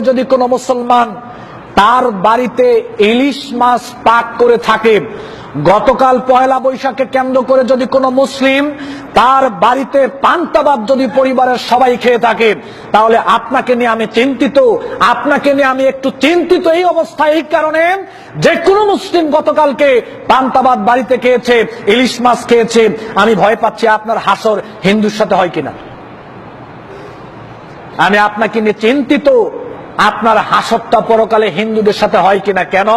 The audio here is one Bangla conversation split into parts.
যদি কোনো মুসলমান তার বাড়িতে ইলিশ মাছ পাক করে থাকে, গতকাল পয়লা বৈশাখকে কেন্দ্র করে যদি কোনো মুসলিম তার বাড়িতে পান্তা ভাত যদি পরিবারের সবাই খেয়ে থাকে, তাহলে আপনাকে নিয়ে আমি চিন্তিত, আপনাকে নিয়ে আমি একটু চিন্তিত। এই অবস্থা এই কারণে যে কোনো মুসলিম গতকালকে পান্তা ভাত বাড়িতে খেয়েছে, ইলিশ মাছ খেয়েছে, আমি ভয় পাচ্ছি আপনার হাসর হিন্দুর সাথে হয় কিনা। আমি আপনাকে নিয়ে চিন্তিত, আপনার হাসরটা পরকালে হিন্দুদের সাথে হয় কিনা। কেন?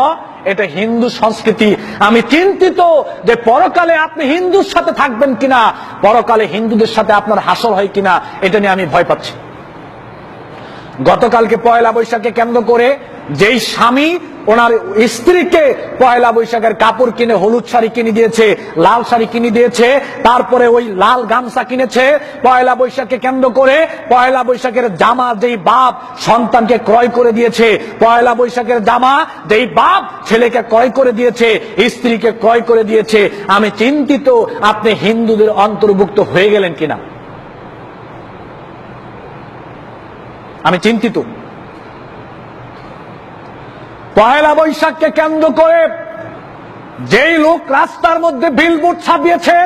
এটা হিন্দু সংস্কৃতি। আমি চিন্তিত যে পরকালে আপনি হিন্দুর সাথে থাকবেন কিনা, পরকালে হিন্দুদের সাথে আপনার হাসর হয় কিনা, এটা নিয়ে আমি ভয় পাচ্ছি। গতকালকে পয়লা বৈশাখকে কেন্দ্র করে যেই স্বামী ওনার স্ত্রীকে পয়লা বৈশাখের কাপড় কিনে, হলুদ শাড়ি কিনে দিয়েছে, লাল শাড়ি কিনে দিয়েছে, তারপরে ওই লাল গামছা কিনেছে, পয়লা বৈশাখকে কেন্দ্র করে পয়লা বৈশাখের জামা যেই বাপ সন্তানকে ক্রয় করে দিয়েছে, পয়লা বৈশাখের জামা যেই বাপ ছেলেকে ক্রয় করে দিয়েছে, স্ত্রীকে ক্রয় করে দিয়েছে, আমি চিন্তিত আপনি হিন্দুদের অন্তর্ভুক্ত হয়ে গেলেন কিনা। আমি চিন্তিত। পয়লা বৈশাখকে কেন্দ্র করে যেই লোক রাস্তার মধ্যে বিলবোর্ড ছাপিয়েছে,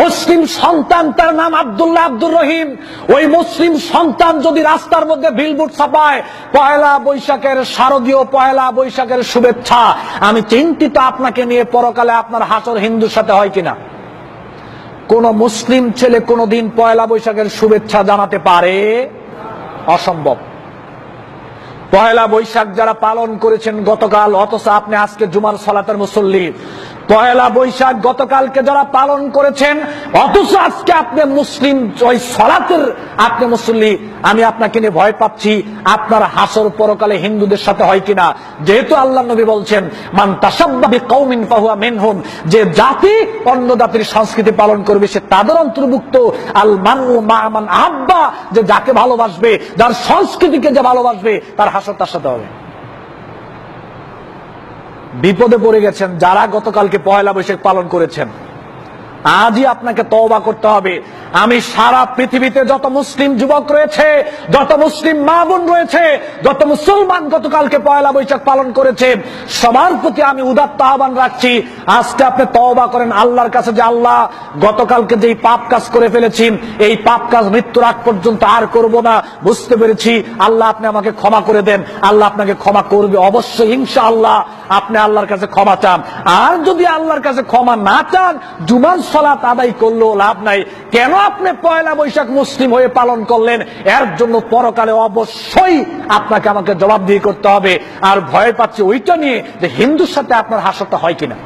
মুসলিম সন্তান, তার নাম আব্দুল্লাহ আব্দুর রহিম, ওই মুসলিম সন্তান যদি রাস্তার মধ্যে বিলবোর্ড ছাপায় পয়লা বৈশাখের শারদীয় পয়লা বৈশাখের শুভেচ্ছা, আমি চিন্তিত আপনাকে নিয়ে পরকালে আপনার হাসর হিন্দুর সাথে হয় কিনা। কোন মুসলিম ছেলে কোনদিন পয়লা বৈশাখের শুভেচ্ছা জানাতে পারে? অসম্ভব। পয়লা বৈশাখ যারা পালন করেছেন গতকাল, অথচ আপনি আজকে জুমার সালাতের মুসল্লি। পয়লা বৈশাখ গতকালকে যারা পালন করেছেন, অথচ আজকে আপনি মুসলিম, ওই সালাতের আপনি মুসল্লি। আমি আপনাকে নিয়ে ভয় পাচ্ছি আপনার হাসর পরকালে হিন্দুদের সাথে হয় কিনা। যেহেতু আল্লাহ নবী বলছেন, মান তাশাব্বাহা বিকওমিন ফাহুয়া মিনহুম, যে জাতি অন্য জাতির সংস্কৃতি পালন করবে সে তাদের অন্তর্ভুক্ত। আল মানউ মা মান আহাব্বা, যে যাকে ভালোবাসবে, যার সংস্কৃতিকে যে ভালোবাসবে, তার হাসর তার সাথে হবে। বিপদে পড়ে গেছেন যারা গতকালকে পয়লা বৈশাখ পালন করেছেন। আজই আপনাকে তওবা করতে হবে। আমি সারা পৃথিবীতে যত মুসলিম যুবক রয়েছে, যত মুসলিম মা বোন রয়েছে, যত মুসলমান গতকালকে পয়লা বৈশাখ পালন করেছে, সবার প্রতি আমি উদাত্ত আহ্বান রাখছি, আজকে আপনি তওবা করেন আল্লাহর কাছে, যে আল্লাহ গতকালকে যেই পাপ কাজ করে ফেলেছি, এই পাপ কাজ মৃত্যুর আগ পর্যন্ত আর করব না, বুঝতে পেরেছি, আল্লাহ আপনি আমাকে ক্ষমা করে দেন। আল্লাহ আপনাকে ক্ষমা করবে অবশ্যই, ইনশাআল্লাহ। আপনি আল্লাহর কাছে ক্ষমা চান। আর যদি আল্লাহর কাছে ক্ষমা না চান, জুমার সালাত আদায় করলেও লাভ নাই। কেন আপনি পয়লা বৈশাখ মুসলিম হয়ে পালন করলেন, এর জন্য পরকালে অবশ্যই আপনাকে আমাকে জবাবদিহি করতে হবে। আর ভয় পাচ্ছি ওইটা নিয়ে যে হিন্দুর সাথে আপনার হাসরটা হয় কিনা।